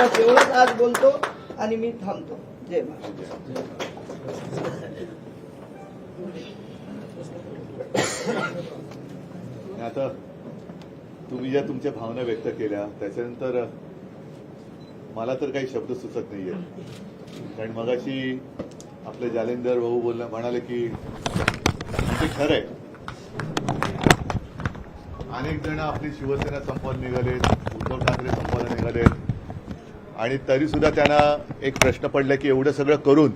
बस एवढंच आज बोलतो आणि मी थांबतो. जय महाराज. आता तुम्ही ज्या तुमच्या भावना व्यक्त केल्या त्याच्यानंतर मला तर काही शब्द सुचत नाहीये. कारण मगाशी आपले जालेंदर भाऊ म्हणाले की ते खरं आहे, अनेक जण आपली शिवसेना संपवून निघाले, उद्धव ठाकरे संपवायला निघाले आणि तरी सुद्धा त्यांना एक प्रश्न पडला की एवढं सगळं करून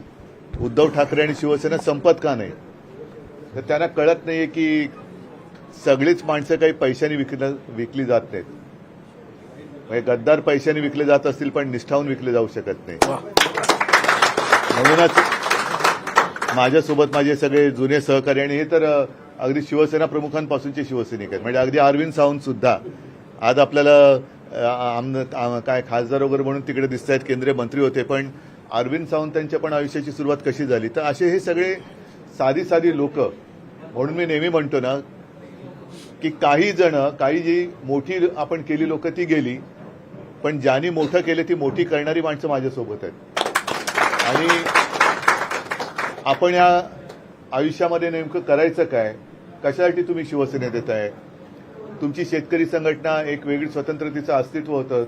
उद्धव ठाकरे आणि शिवसेना संपत का नाही. तर त्यांना कळत नाहीये की सगळीच माणसं काही पैशाने विकली जात नाहीत. म्हणजे गद्दार पैशाने विकले जात असतील पण निष्ठावून विकले जाऊ शकत नाही. म्हणूनच माझ्यासोबत माझे सगळे जुने सहकारी आणि हे तर अगदी शिवसेना प्रमुखांपासूनचे शिवसैनिक आहेत. म्हणजे अगदी अरविंद सावंत सुद्धा आज आपल्याला काय खासदार वगैरे म्हणून तिकडे दिसत आहेत, केंद्रीय मंत्री होते, पण अरविंद सावंतांच्या पण आयुष्याची सुरुवात कशी झाली. तर असे हे सगळे साधी साधी लोक. म्हणून मी नेहमी म्हणतो ना की काही जी मोठी आपण केली लोक ती गेली, पण ज्यांनी मोठं केलं ती मोठी करणारी माणसं माझ्यासोबत आहेत. आणि आपण या आयुष्यामध्ये नेमकं करायचं काय, कशासाठी तुम्ही शिवसेनेत येत आहे. तुमची शेतकरी संघटना एक वेगळी स्वतंत्रतेचं अस्तित्व होतं,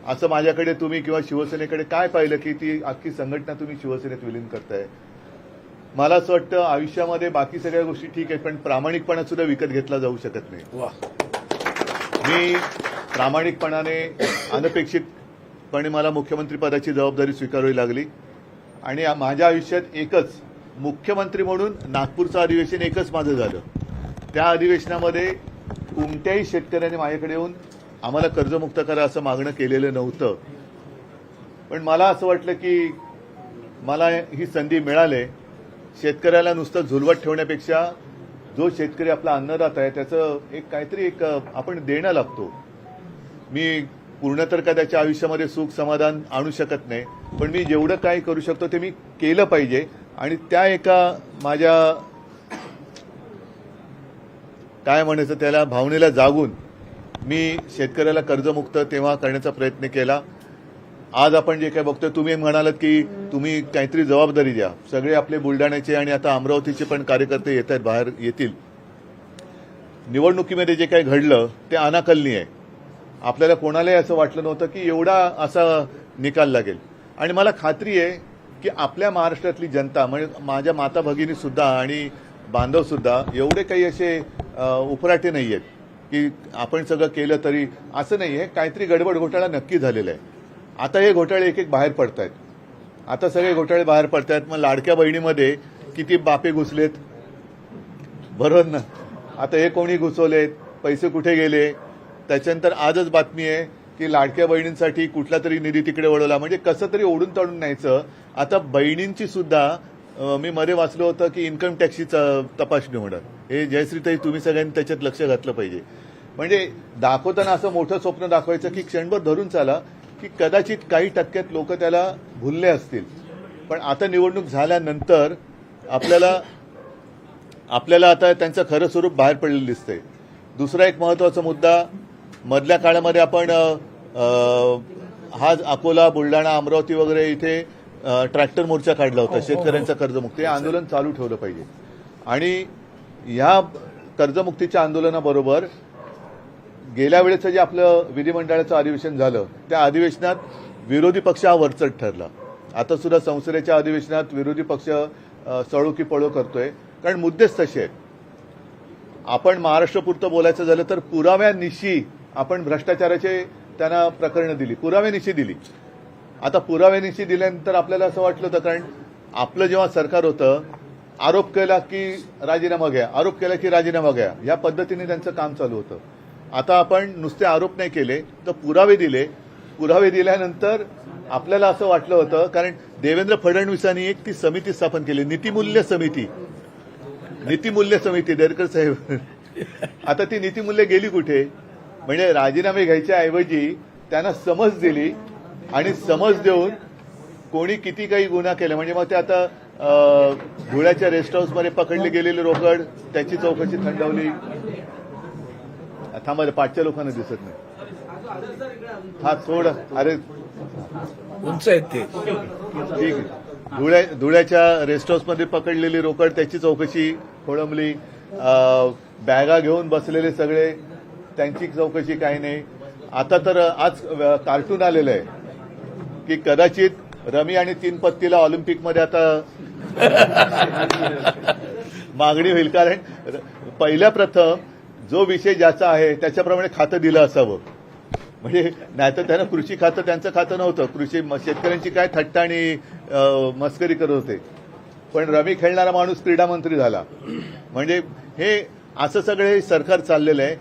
असं माझ्याकडे तुम्ही किंवा शिवसेनेकडे काय पाहिलं की ती अख्खी संघटना तुम्ही शिवसेनेत विलीन करताय. मला असं वाटतं आयुष्यामध्ये बाकी सगळ्या गोष्टी ठीक आहेत, पण प्रामाणिकपणा सुद्धा विकत घेतला जाऊ शकत नाही. मी प्रामाणिकपणाने अनपेक्षितपणे मला मुख्यमंत्री पदाची जबाबदारी स्वीकारावी लागली आणि माझ्या आयुष्यात एकच मुख्यमंत्री म्हणून नागपूरचं अधिवेशन एकच माझं झालं. त्या अधिवेशनामध्ये कोणत्याही शेतकऱ्याने माझ्याकडे येऊन आम्हाला कर्जमुक्त करा असं मागणं केलेलं नव्हतं. पण मला असं वाटलं की मला ही संधी मिळाली. शेतकऱ्याला नुसतं झुलवत ठेवण्यापेक्षा जो शेतकरी आपला अन्नदाता आहे त्याचं काहीतरी आपण देणं लागतो. मी पूर्ण तर का त्याच्या आयुष्यामध्ये सुख समाधान आणू शकत नाही, पण मी जेवढं काही करू शकतो ते मी केलं पाहिजे. आणि त्या एका माझ्या काय म्हणायचं त्याला भावनेला जागून मी शेतकऱ्याला कर्जमुक्त तेव्हा करण्याचा प्रयत्न केला. आज आपण जे काय बघतोय, तुम्ही म्हणालात की तुम्ही काहीतरी जबाबदारी द्या. सगळे आपले बुलढाण्याचे आणि आता अमरावतीचे पण कार्यकर्ते येत आहेत, बाहेर येतील. निवडणुकीमध्ये जे काही घडलं ते अनाकलनीय आहे. आपल्याला कोणालाही असं वाटलं नव्हतं की एवढा असा निकाल लागेल. आणि मला खात्री आहे की आपल्या महाराष्ट्रातली जनता म्हणजे माझ्या माता भगिनी सुद्धा आणि बांधव सुद्धा एवढे काही असे उपराटे नाही आहेत की आपण सगळं केलं तरी असं नाही आहे. काहीतरी गडबड घोटाळा नक्की झालेला आहे. आता हे घोटाळे एक एक बाहेर पडत आहेत. आता सगळे घोटाळे बाहेर पडत आहेत. मग लाडक्या बहिणीमध्ये किती बापे घुसलेत, बरोबर ना. आता हे कोणी घुसवलेत, पैसे कुठे गेले. त्याच्यानंतर आजच बातमी आहे की लाडक्या बहिणींसाठी कुठला तरी निधी तिकडे वळवला. म्हणजे कसं तरी ओढून तळून न्यायचं. आता बहिणींची सुद्धा मी मध्ये वाचलं होतं की इन्कम टॅक्सची तपासणी होणार. हे जयश्रीताई तुम्ही सगळ्यांनी त्याच्यात लक्ष घातलं पाहिजे. म्हणजे दाखवताना असं मोठं स्वप्न दाखवायचं की क्षणभर धरून चाला की कदाचित काही टक्क्यात लोक त्याला भुलले असतील. पण आता निवडणूक झाल्यानंतर आपल्याला आता त्यांचं खरं स्वरूप बाहेर पडलेलं दिसतंय. दुसरा एक महत्वाचा मुद्दा, मधल्या काळामध्ये आपण हा अकोला, बुलढाणा, अमरावती वगैरे इथे ट्रॅक्टर मोर्चा काढला होता शेतकऱ्यांचा कर्जमुक्ती. हे आंदोलन चालू ठेवलं पाहिजे. आणि या कर्जमुक्तीच्या आंदोलनाबरोबर गेल्या वेळेचं जे आपलं विधिमंडळाचं अधिवेशन झालं त्या अधिवेशनात विरोधी पक्ष हा वरचढ ठरला. आता सुद्धा संसदेच्या अधिवेशनात विरोधी पक्ष सळो की पळो करतोय, कारण मुद्देच तसे आहेत. आपण महाराष्ट्रापुरतं बोलायचं झालं तर पुराव्यानिशी आपण भ्रष्टाचाराचे त्यांना प्रकरणं दिली, पुराव्यानिशी दिली. आता पुराव्यानिशी दिल्यानंतर आपल्याला असं वाटलं होतं, कारण आपलं जेव्हा सरकार होतं आरोप केला की राजीनामा घ्या, आरोप केला की राजीनामा घ्या, या पद्धतीने त्यांचं काम चालू होतं. आता आपण नुसते आरोप नाही केले तर पुरावे दिले. पुरावे दिल्यानंतर आपल्याला असं वाटलं होतं, कारण देवेंद्र फडणवीसांनी एक ती समिती स्थापन केली, नीतिमूल्य समिती देरकर साहेब. आता ती नीतिमूल्य गेली कुठे. म्हणजे राजीनामे घ्यायच्या ऐवजी त्यांना समज दिली आणि समज देऊन कोणी किती काही गुन्हा केला. म्हणजे मग ते आता धुळ्याच्या रेस्ट हाऊसमध्ये पकडले गेलेले रोकड त्याची चौकशी थंडवली. थांबा, पाठच्या लोकांना दिसत नाही. हा सोड, अरे उंच आहेत ते. ठीक आहे. धुळ्याच्या रेस्ट हाऊसमध्ये पकडलेली रोकड त्याची चौकशी खोळंबली. बॅगा घेऊन बसलेले सगळे त्यांची चौकशी काही नाही. आता तर आज कार्टून आलेलं आहे की कदाचित रमी आणि 3 पत्तीला ऑलिम्पिकमध्ये आता मागणी होईल. कारण पहिल्या प्रथम जो विषय ज्याचा आहे त्याच्याप्रमाणे खातं दिलं असावं. म्हणजे नाहीतर त्यांना कृषी खातं त्यांचं खातं नव्हतं. शेतकऱ्यांची काय थट्टा आणि मस्करी करत होते. पण रमी खेळणारा माणूस क्रीडा मंत्री झाला. म्हणजे हे असं सगळे सरकार चाललेलं आहे.